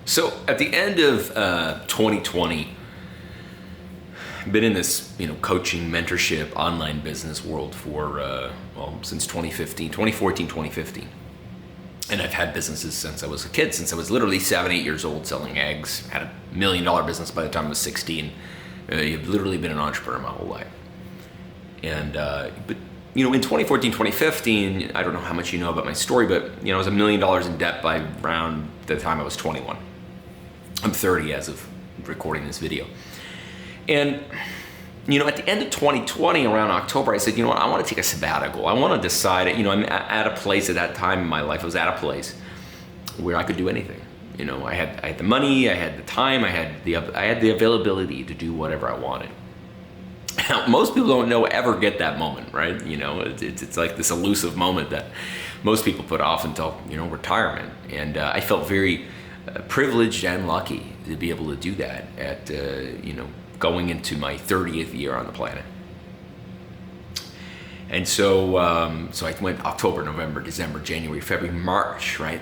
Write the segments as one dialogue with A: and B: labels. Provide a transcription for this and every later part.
A: So at the end of 2020, I've been in this, coaching, mentorship, online business world for, since 2014, 2015. And I've had businesses since I was a kid, since I was literally 7, 8 years old selling eggs. Had $1 million business by the time I was 16. I've literally been an entrepreneur my whole life. And, but in 2014, 2015, I don't know how much you know about my story, but, I was $1 million in debt by around the time I was 21. I'm 30 as of recording this video. And, at the end of 2020, around October, I said, what, I want to take a sabbatical. I want to decide, I'm at a place at that time in my life, I was at a place where I could do anything. I had the money, I had the time, I had the availability to do whatever I wanted. Now, most people don't ever get that moment, right? It's like this elusive moment that most people put off until, retirement. And I felt very privileged and lucky to be able to do that at, going into my 30th year on the planet. And so I went October, November, December, January, February, March, right?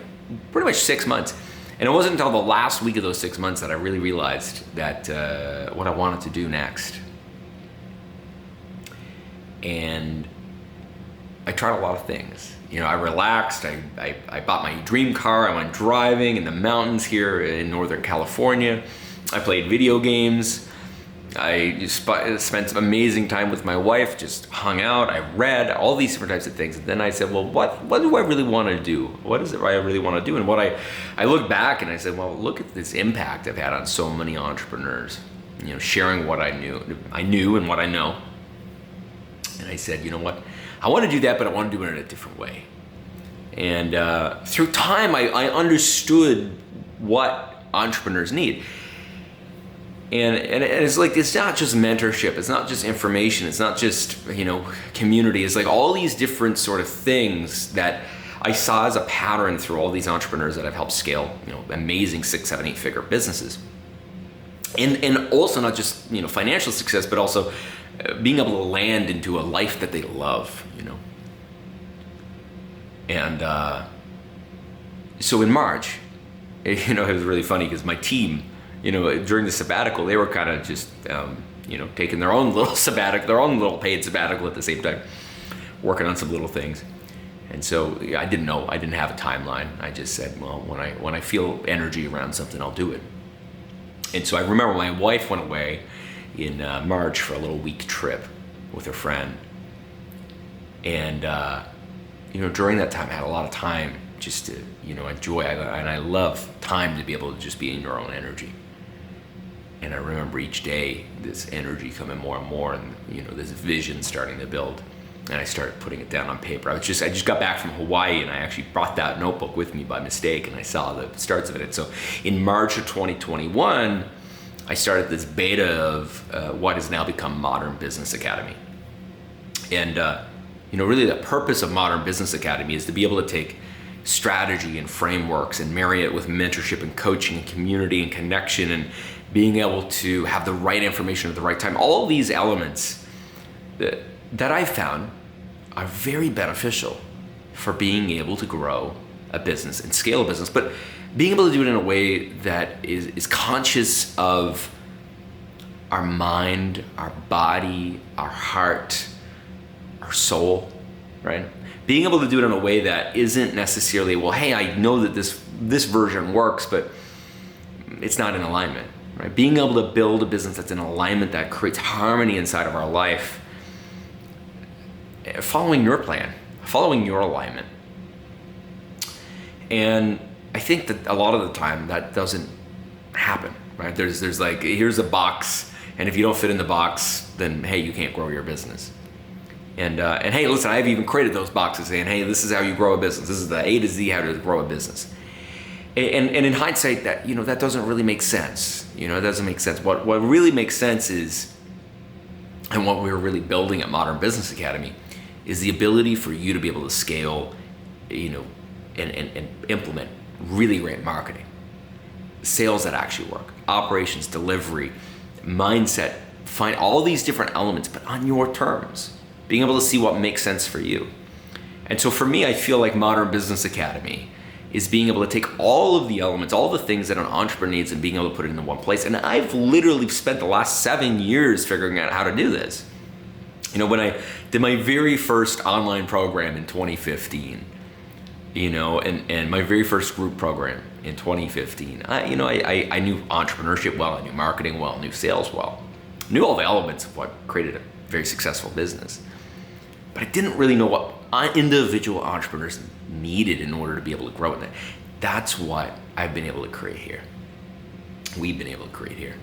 A: Pretty much 6 months. And it wasn't until the last week of those 6 months that I really realized that what I wanted to do next. And I tried a lot of things. I relaxed, I bought my dream car, I went driving in the mountains here in Northern California. I played video games. I spent some amazing time with my wife, just hung out, I read, all these different types of things. And then I said, well, what do I really want to do? What is it I really want to do? And I looked back and I said, well, look at this impact I've had on so many entrepreneurs, sharing what I knew and what I know. And I said, what? I want to do that, but I want to do it in a different way. And through time, I understood what entrepreneurs need. And it's like, it's not just mentorship, it's not just information, it's not just, community. It's like all these different sort of things that I saw as a pattern through all these entrepreneurs that I've helped scale, amazing 6, 7, 8 figure businesses. And also not just, financial success, but also being able to land into a life that they love, And so in March, it was really funny because my team, during the sabbatical, they were kind of just, taking their own little sabbatical, their own little paid sabbatical at the same time, working on some little things. And so I didn't have a timeline. I just said, well, when I feel energy around something, I'll do it. And so I remember my wife went away in March for a little week trip with her friend. And, during that time, I had a lot of time just to, enjoy. And I love time to be able to just be in your own energy. And I remember each day this energy coming more and more, and this vision starting to build. And I started putting it down on paper. I just got back from Hawaii, and I actually brought that notebook with me by mistake, and I saw the starts of it. And so in March of 2021, I started this beta of what has now become Modern Business Academy. And really the purpose of Modern Business Academy is to be able to take strategy and frameworks and marry it with mentorship and coaching and community and connection and being able to have the right information at the right time. All these elements that I found are very beneficial for being able to grow a business and scale a business, but being able to do it in a way that is conscious of our mind, our body, our heart, our soul, right? Being able to do it in a way that isn't necessarily, well, hey, I know that this version works, but it's not in alignment. Right? Being able to build a business that's in alignment, that creates harmony inside of our life, following your plan, following your alignment. And I think that a lot of the time that doesn't happen, right? There's like, here's a box, and if you don't fit in the box, then hey, you can't grow your business. And hey, listen, I've even created those boxes saying, hey, this is how you grow a business. This is the A to Z how to grow a business. And in hindsight, that that doesn't really make sense. It doesn't make sense. What really makes sense is, and what we're really building at Modern Business Academy, is the ability for you to be able to scale, and implement really great marketing, sales that actually work, operations, delivery, mindset, find all these different elements, but on your terms, being able to see what makes sense for you. And so for me, I feel like Modern Business Academy is being able to take all of the elements, all the things that an entrepreneur needs, and being able to put it into one place. And I've literally spent the last 7 years figuring out how to do this. When I did my very first online program in 2015, and my very first group program in 2015, I knew entrepreneurship well, I knew marketing well, I knew sales well, knew all the elements of what created a very successful business. But I didn't really know what individual entrepreneurs needed in order to be able to grow in it. That's what I've been able to create here. We've been able to create here.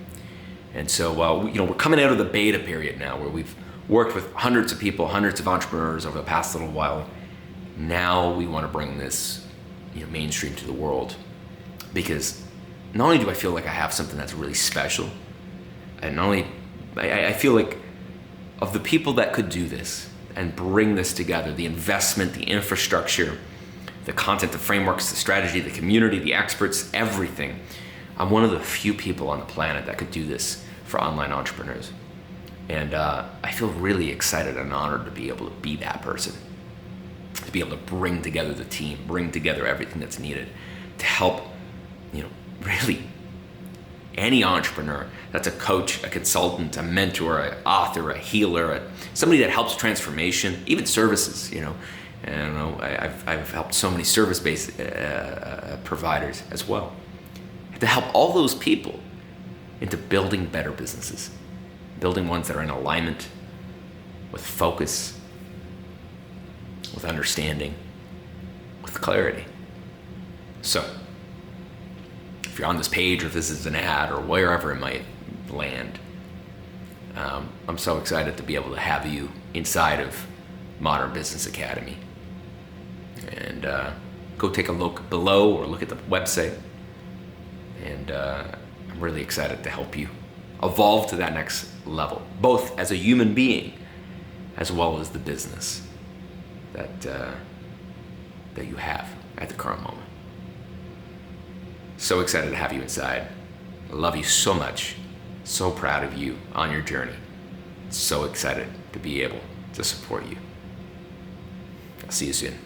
A: And so, we're coming out of the beta period now, where we've worked with hundreds of people, hundreds of entrepreneurs over the past little while. Now we want to bring this, mainstream to the world, because not only do I feel like I have something that's really special, and not only I feel like of the people that could do this and bring this together, the investment, the infrastructure, the content, the frameworks, the strategy, the community, the experts, everything. I'm one of the few people on the planet that could do this for online entrepreneurs. And I feel really excited and honored to be able to be that person, to be able to bring together the team, bring together everything that's needed to help, really any entrepreneur that's a coach, a consultant, a mentor, an author, a healer, somebody that helps transformation, even services, I've helped so many service-based providers as well, to help all those people into building better businesses, building ones that are in alignment with focus, with understanding, with clarity. So, if you're on this page, or if this is an ad, or wherever it might land, I'm so excited to be able to have you inside of Modern Business Academy. And go take a look below, or look at the website. And I'm really excited to help you evolve to that next level, both as a human being as well as the business that you have at the current moment. So excited to have you inside. I love you so much. So proud of you on your journey. So excited to be able to support you. I'll see you soon.